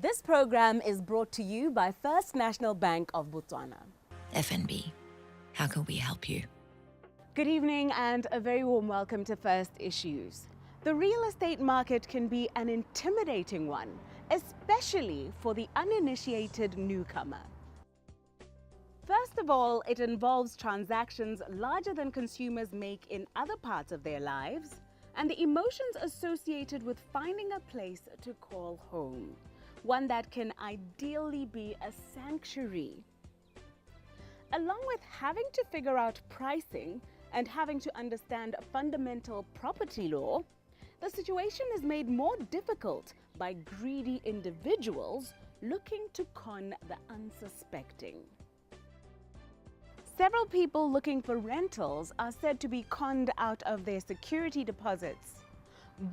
This program is brought to you by First National Bank of Botswana. FNB, how can we help you? Good evening and a very warm welcome to First Issues. The real estate market can be an intimidating one, especially for the uninitiated newcomer. First of all, it involves transactions larger than consumers make in other parts of their lives, and the emotions associated with finding a place to call home, one that can ideally be a sanctuary. Along with having to figure out pricing and having to understand fundamental property law, the situation is made more difficult by greedy individuals looking to con the unsuspecting. Several people looking for rentals are said to be conned out of their security deposits.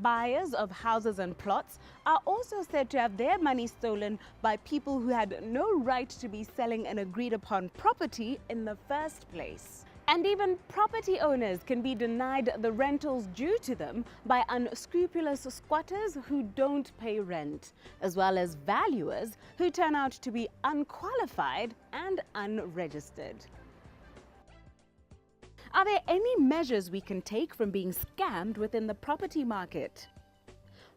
Buyers of houses and plots are also said to have their money stolen by people who had no right to be selling an agreed upon property in the first place. And even property owners can be denied the rentals due to them by unscrupulous squatters who don't pay rent, as well as valuers who turn out to be unqualified and unregistered. Are there any measures we can take from being scammed within the property market?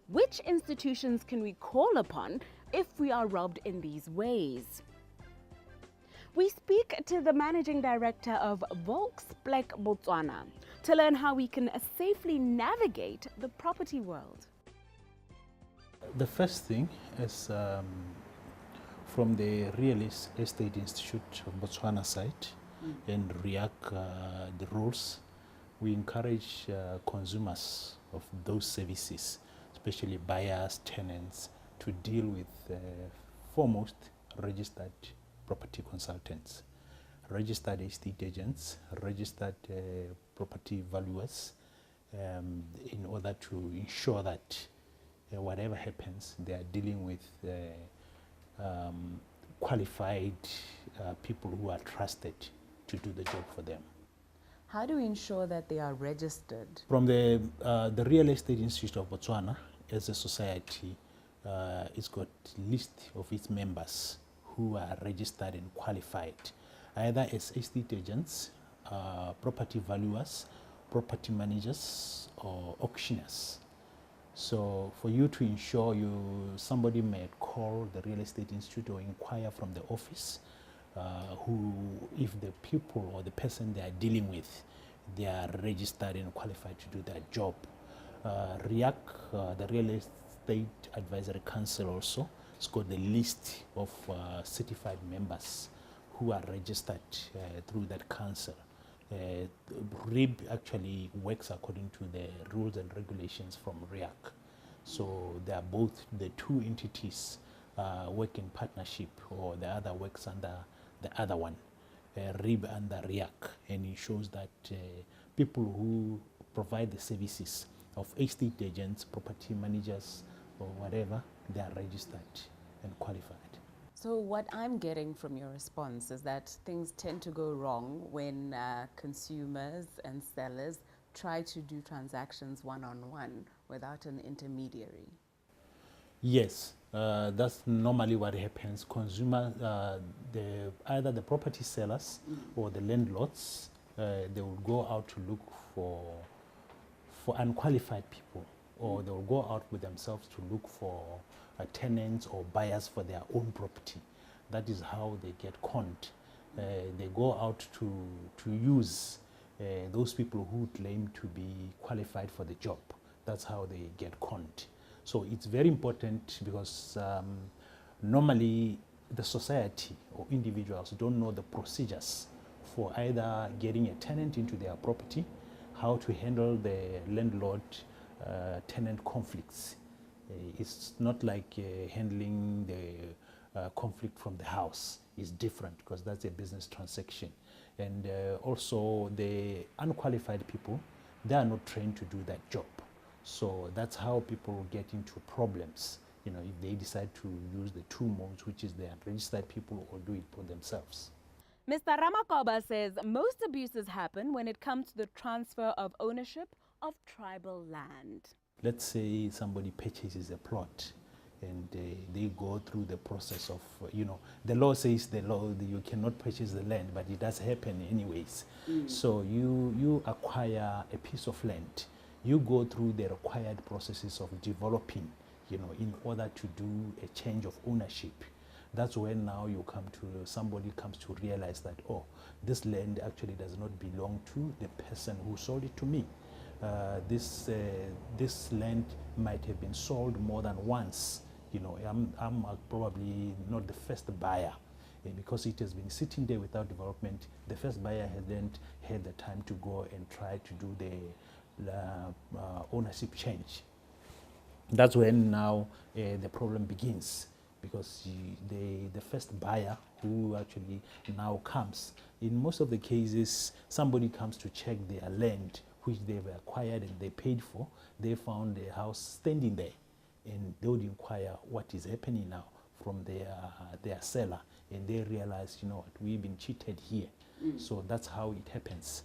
Which institutions can we call upon if we are robbed in these ways? We speak to the Managing Director of Volksplek Botswana to learn how we can safely navigate the property world. The first thing is from the Real Estate Institute of Botswana side and react the rules, we encourage consumers of those services, especially buyers, tenants, to deal with foremost registered property consultants, registered estate agents, registered property valuers, in order to ensure that whatever happens, they are dealing with qualified people who are trusted to do the job for them. How do we ensure that they are registered? From the Real Estate Institute of Botswana, as a society, it's got a list of its members who are registered and qualified, either as estate agents, property valuers, property managers, or auctioneers. So for you to ensure somebody may call the Real Estate Institute or inquire from the office if the people or the person they are dealing with, they are registered and qualified to do their job. RIAC, the Real Estate Advisory Council also, it's got the list of certified members who are registered through that council. RIB actually works according to the rules and regulations from RIAC. So they are both the two entities work in partnership, or the other works under the other one, RIB under RIAC, and it shows that people who provide the services of estate agents, property managers, or whatever, they are registered and qualified. So what I'm getting from your response is that things tend to go wrong when consumers and sellers try to do transactions one-on-one without an intermediary. Yes, that's normally what happens. Consumers, either the property sellers or the landlords, they will go out to look for unqualified people, or they will go out with themselves to look for tenants or buyers for their own property. That is how they get conned. They go out to use those people who claim to be qualified for the job. That's how they get conned. So it's very important, because normally the society or individuals don't know the procedures for either getting a tenant into their property, how to handle the landlord-tenant conflicts. It's not like handling the conflict from the house. It's different, because that's a business transaction. And also the unqualified people, they are not trained to do that job. So that's how people get into problems, if they decide to use the two modes, which is the unregistered people, or do it for themselves. Mr. Ramakoba says most abuses happen when it comes to the transfer of ownership of tribal land. Let's say somebody purchases a plot and they go through the process of, the law says you cannot purchase the land, but it does happen anyways. So you acquire a piece of land, you go through the required processes of developing, in order to do a change of ownership. That's when now somebody comes to realize that, oh, this land actually does not belong to the person who sold it to me. This land might have been sold more than once. I'm probably not the first buyer, because it has been sitting there without development. The first buyer hadn't had the time to go and try to do the ownership change. That's when now the problem begins, because the first buyer who actually now comes, in most of the cases, somebody comes to check their land, which they've acquired and they paid for. They found the house standing there, and they would inquire what is happening now from their seller, and they realize, what, we've been cheated here. So that's how it happens.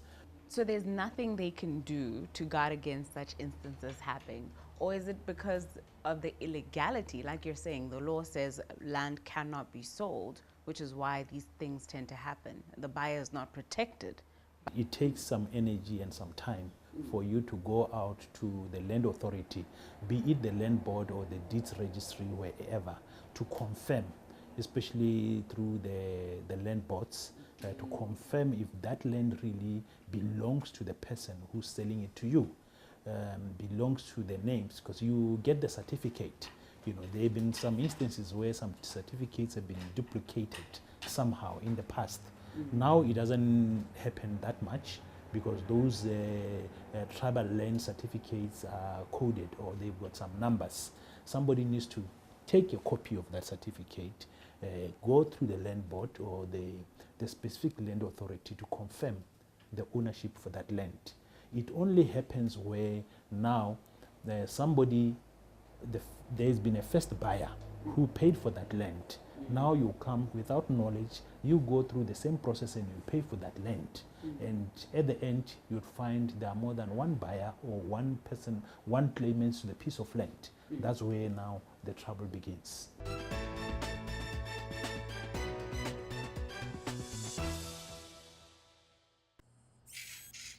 So there's nothing they can do to guard against such instances happening? Or is it because of the illegality? Like you're saying, the law says land cannot be sold, which is why these things tend to happen. The buyer is not protected. It takes some energy and some time for you to go out to the land authority, be it the land board or the deeds registry, wherever, to confirm, especially through the land boards, to confirm if that land really belongs to the person who's selling it to you, belongs to the names, because you get the certificate. There have been some instances where some certificates have been duplicated somehow in the past. Now it doesn't happen that much, because those tribal land certificates are coded, or they've got some numbers. Somebody needs to take a copy of that certificate, go through the land board or the specific land authority to confirm the ownership for that land. It only happens where now there's been a first buyer who paid for that land. Now you come without knowledge, you go through the same process and you pay for that land. And at the end, you'd find there are more than one buyer or one person, one claimant to the piece of land. That's where now the trouble begins.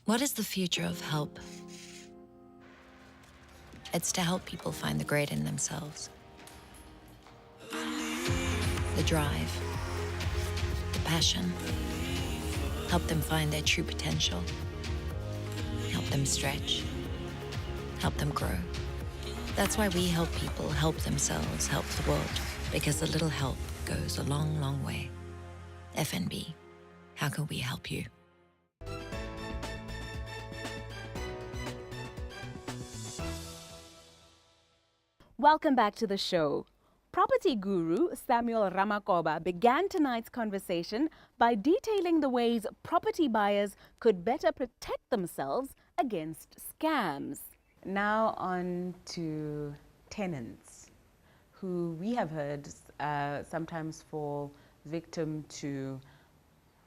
What is the future of help? It's to help people find the great in themselves. The drive, the passion. Help them find their true potential. Help them stretch. Help them grow. That's why we help people help themselves, help the world, because a little help goes a long, long way. FNB, how can we help you? Welcome back to the show. Property guru Samuel Ramakoba began tonight's conversation by detailing the ways property buyers could better protect themselves against scams. Now on to tenants, who we have heard sometimes fall victim to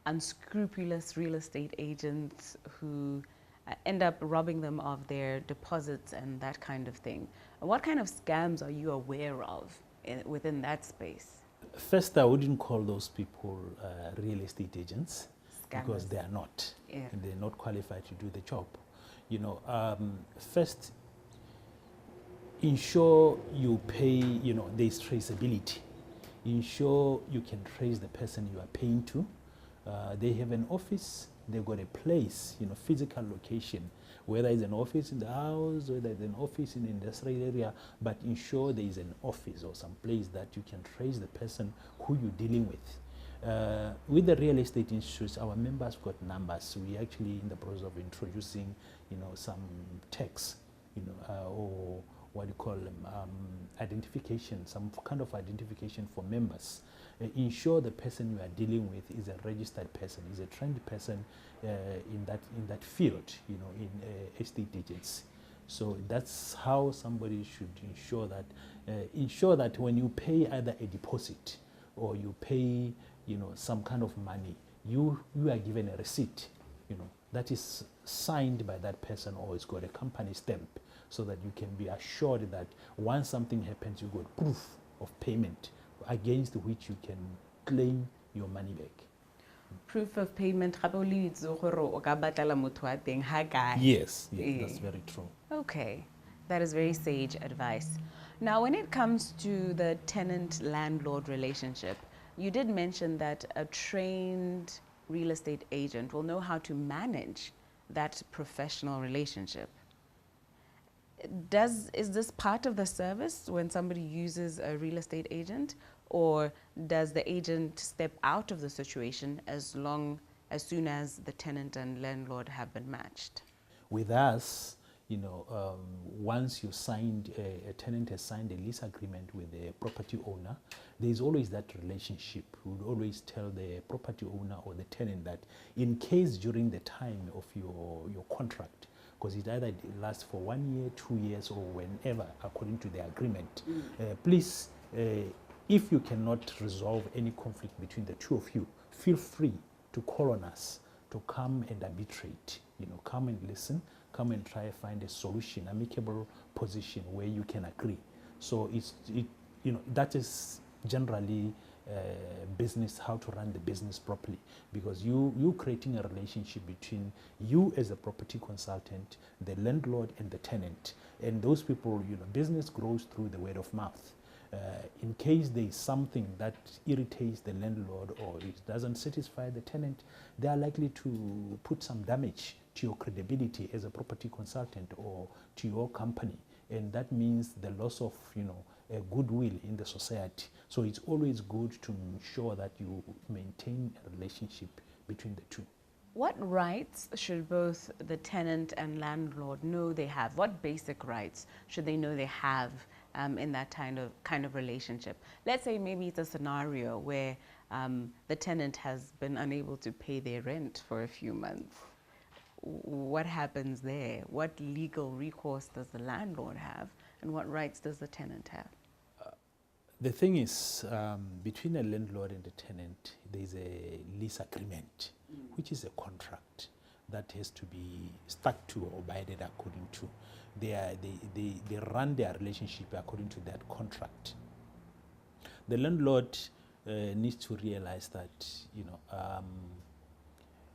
unscrupulous real estate agents who end up robbing them of their deposits and that kind of thing. What kind of scams are you aware of within that space? First, I wouldn't call those people real estate agents, Scammers. because they are not. Yeah. And they're not qualified to do the job. First, ensure you pay, there's traceability. Ensure you can trace the person you are paying to. They have an office, they've got a place, physical location, whether it's an office in the house, whether it's an office in the industrial area, but ensure there is an office or some place that you can trace the person who you're dealing with. With the real estate institutes, our members got numbers. We actually in the process of introducing, some tags, or what do you call them, identification, some kind of identification for members. Ensure the person you are dealing with is a registered person, is a trained person in that field, in estate agents. So that's how somebody should ensure that when you pay either a deposit or you pay, some kind of money, you are given a receipt, that is signed by that person, or it's got a company stamp, so that you can be assured that once something happens, you got proof of payment against which you can claim your money back. Proof of payment, Yes, that's very true. Okay, that is very sage advice. Now, when it comes to the tenant-landlord relationship, you did mention that a trained real estate agent will know how to manage that professional relationship. Is this part of the service when somebody uses a real estate agent, or does the agent step out of the situation as soon as the tenant and landlord have been matched? With us, once you signed, a tenant has signed a lease agreement with the property owner, there's always that relationship. We would always tell the property owner or the tenant that in case during the time of your contract, because it either lasts for 1 year, 2 years, or whenever, according to the agreement, please, if you cannot resolve any conflict between the two of you, feel free to call on us to come and arbitrate. Come and listen, come and try to find a solution, amicable position where you can agree. So that is generally business, how to run the business properly, because you creating a relationship between you as a property consultant, the landlord and the tenant, and those people, business grows through the word of mouth. In case there is something that irritates the landlord or it doesn't satisfy the tenant, they are likely to put some damage to your credibility as a property consultant or to your company, and that means the loss of a goodwill in the society. So it's always good to ensure that you maintain a relationship between the two. What rights should both the tenant and landlord know they have? What basic rights should they know they have in that kind of relationship? Let's say maybe it's a scenario where the tenant has been unable to pay their rent for a few months. What happens there? What legal recourse does the landlord have, and what rights does the tenant have? The thing is, between a landlord and a tenant, there's a lease agreement, which is a contract that has to be stuck to or abided according to. They run their relationship according to that contract. The landlord needs to realize that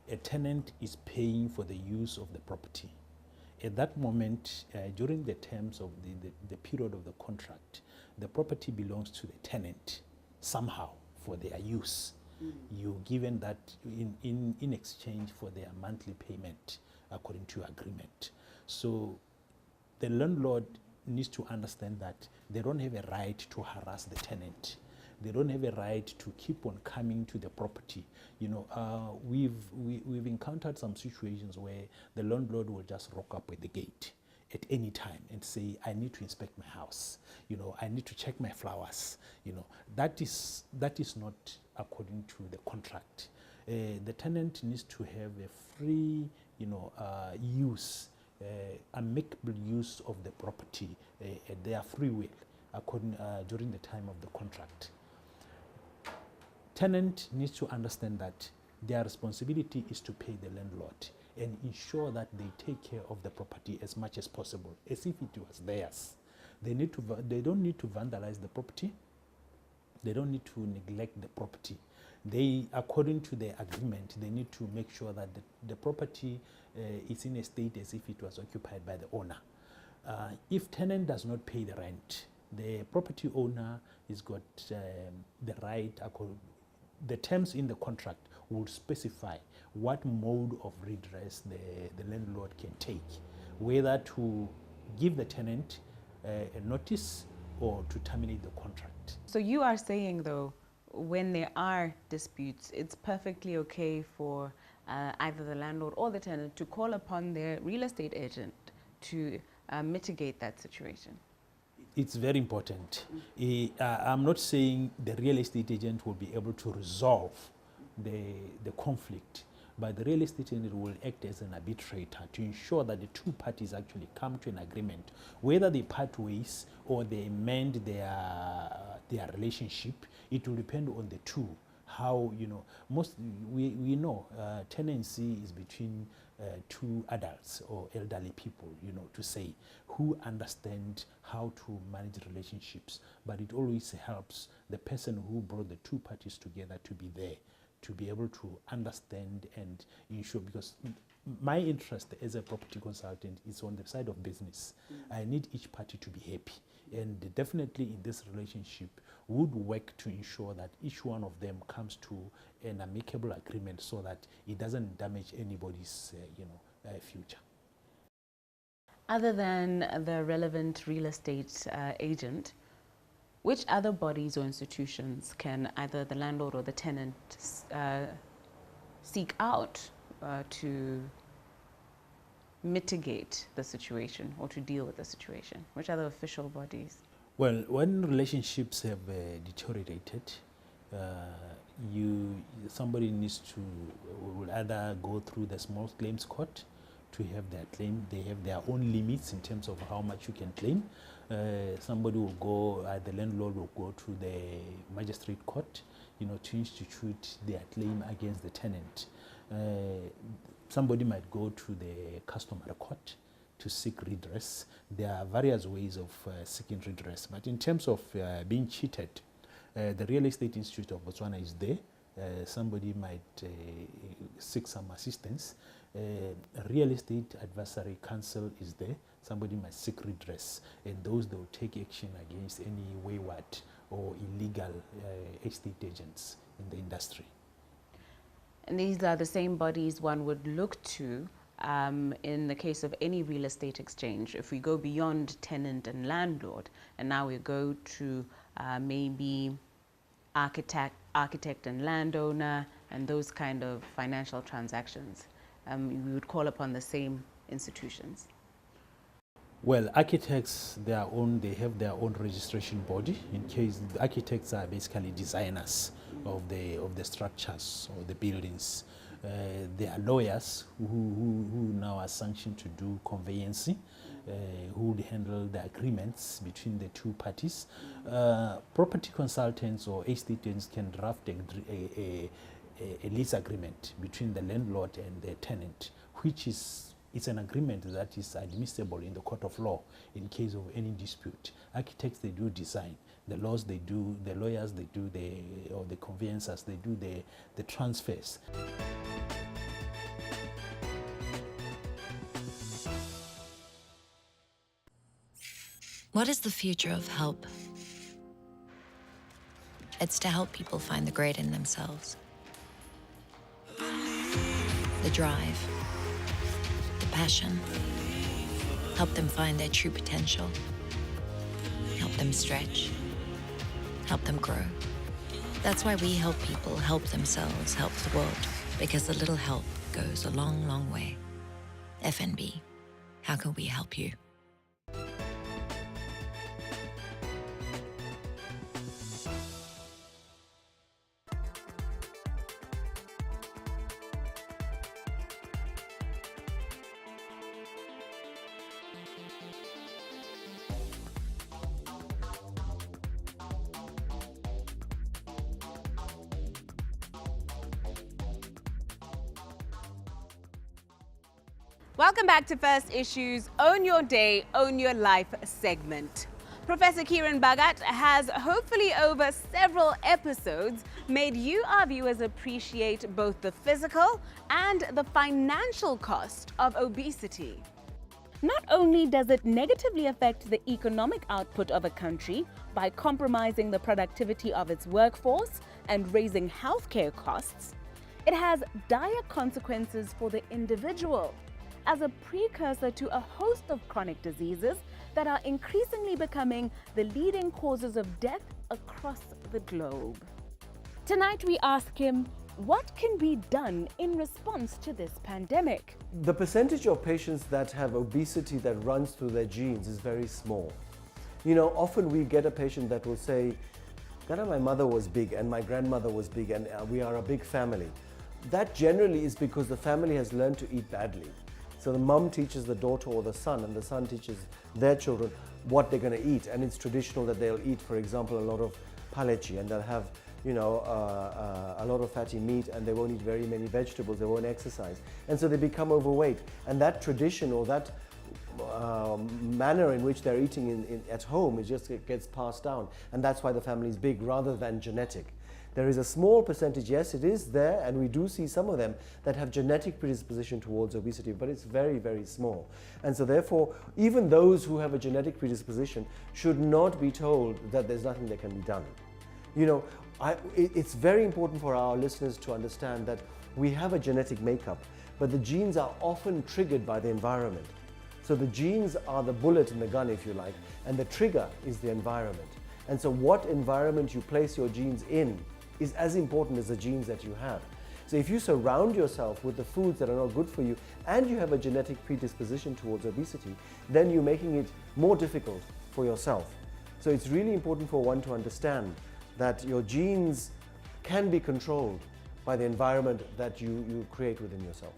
a tenant is paying for the use of the property. At that moment, during the terms of the period of the contract, the property belongs to the tenant somehow for their use. You're given that in exchange for their monthly payment according to agreement. So the landlord needs to understand that they don't have a right to harass the tenant. They don't have a right to keep on coming to the property. We've encountered some situations where the landlord will just rock up at the gate at any time and say, I need to inspect my house. I need to check my flowers. That is not according to the contract. The tenant needs to have a free, use, amicable use of the property at their free will during the time of the contract. Tenant needs to understand that their responsibility is to pay the landlord and ensure that they take care of the property as much as possible, as if it was theirs. They don't need to vandalize the property. They don't need to neglect the property. They, according to the agreement, they need to make sure that the property is in a state as if it was occupied by the owner. If tenant does not pay the rent, the property owner has got the right. The terms in the contract will specify what mode of redress the landlord can take, whether to give the tenant a notice or to terminate the contract. So you are saying, though, when there are disputes, it's perfectly okay for either the landlord or the tenant to call upon their real estate agent to mitigate that situation? It's very important. I'm not saying the real estate agent will be able to resolve the conflict, but the real estate agent will act as an arbitrator to ensure that the two parties actually come to an agreement, whether they part ways or they amend their relationship. It will depend on the two. How, we know tenancy is between two adults or elderly people, to say, who understand how to manage relationships, but it always helps the person who brought the two parties together to be there, to be able to understand and ensure, because my interest as a property consultant is on the side of business. I need each party to be happy, and definitely in this relationship would work to ensure that each one of them comes to an amicable agreement so that it doesn't damage anybody's future. Other than the relevant real estate agent, which other bodies or institutions can either the landlord or the tenant seek out to mitigate the situation or to deal with the situation? Which other official bodies? Well, when relationships have deteriorated, somebody needs to will either go through the small claims court to have their claim. They have their own limits in terms of how much you can claim. Somebody will go, the landlord will go to the magistrate court, to institute their claim against the tenant. Somebody might go to the customary court to seek redress. There are various ways of seeking redress, but in terms of being cheated, the Real Estate Institute of Botswana is there. Somebody might seek some assistance. Real Estate Advisory Council is there. Somebody might seek redress, and those they will take action against any wayward or illegal estate agents in the industry. And these are the same bodies one would look to in the case of any real estate exchange. If we go beyond tenant and landlord, and now we go to maybe architect and landowner, and those kind of financial transactions, we would call upon the same institutions. Well, architects, they have their own registration body. In case the architects are basically designers of the structures or the buildings. There are lawyers who now are sanctioned to do conveyancing, who would handle the agreements between the two parties. Property consultants or estate agents can draft a lease agreement between the landlord and the tenant, which is an agreement that is admissible in the court of law in case of any dispute. Architects, they do design. The lawyers, they do the conveyancers, they do the transfers. What is the future of help? It's to help people find the great in themselves. The drive, the passion. Help them find their true potential. Help them stretch. Help them grow. That's why we help people help themselves, help the world. Because a little help goes a long, long way. FNB, how can we help you? Welcome back to First Issues Own Your Day, Own Your Life segment. Professor Kiran Bhagat has, hopefully over several episodes, made you, our viewers, appreciate both the physical and the financial cost of obesity. Not only does it negatively affect the economic output of a country by compromising the productivity of its workforce and raising healthcare costs, it has dire consequences for the individual as a precursor to a host of chronic diseases that are increasingly becoming the leading causes of death across the globe. Tonight we ask him, what can be done in response to this pandemic? The percentage of patients that have obesity that runs through their genes is very small. Often we get a patient that will say, "Ghana, my mother was big and my grandmother was big and we are a big family." That generally is because the family has learned to eat badly. So the mum teaches the daughter or the son, and the son teaches their children what they're going to eat. And it's traditional that they'll eat, for example, a lot of palechi, and they'll have, a lot of fatty meat, and they won't eat very many vegetables, they won't exercise. And so they become overweight. And that tradition or that manner in which they're eating at home, it gets passed down, and that's why the family is big rather than genetic. There is a small percentage, yes, it is there, and we do see some of them that have genetic predisposition towards obesity, but it's very, very small. And so therefore, even those who have a genetic predisposition should not be told that there's nothing that can be done. You know, it's very important for our listeners to understand that we have a genetic makeup, but the genes are often triggered by the environment. So the genes are the bullet in the gun, if you like, and the trigger is the environment. And so what environment you place your genes in is as important as the genes that you have. So if you surround yourself with the foods that are not good for you and you have a genetic predisposition towards obesity, then you're making it more difficult for yourself. So it's really important for one to understand that your genes can be controlled by the environment that you create within yourself.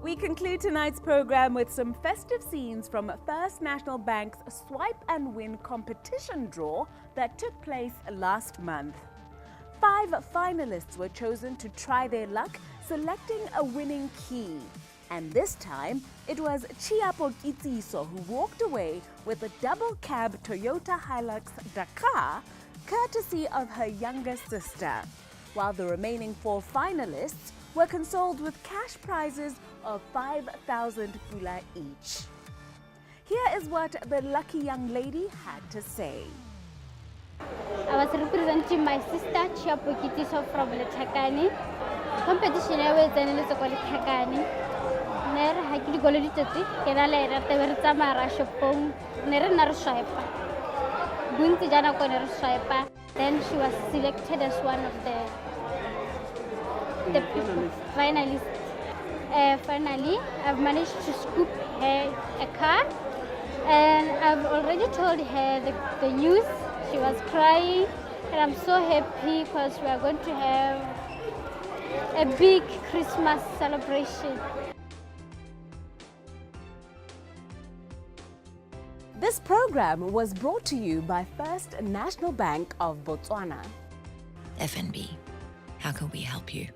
We conclude tonight's program with some festive scenes from First National Bank's Swipe and Win competition draw that took place last month. 5 finalists were chosen to try their luck, selecting a winning key. And this time, it was Chiapo Kitsiso who walked away with a double cab Toyota Hilux Dakar, courtesy of her younger sister, while the remaining 4 finalists were consoled with cash prizes of 5,000 pula each. Here is what the lucky young lady had to say. I was representing my sister, Chiapo Kitsiso from Letakani. Competition I was in Letakani. Nere hakili golodi tete, kena le rata beritsa mara shopong, nere na swipe. Bunti jana ko nere swipe. Then she was selected as one of the finalists. Finally, I've managed to scoop her a car, and I've already told her the news. She was crying, and I'm so happy because we are going to have a big Christmas celebration. This program was brought to you by First National Bank of Botswana. FNB, how can we help you?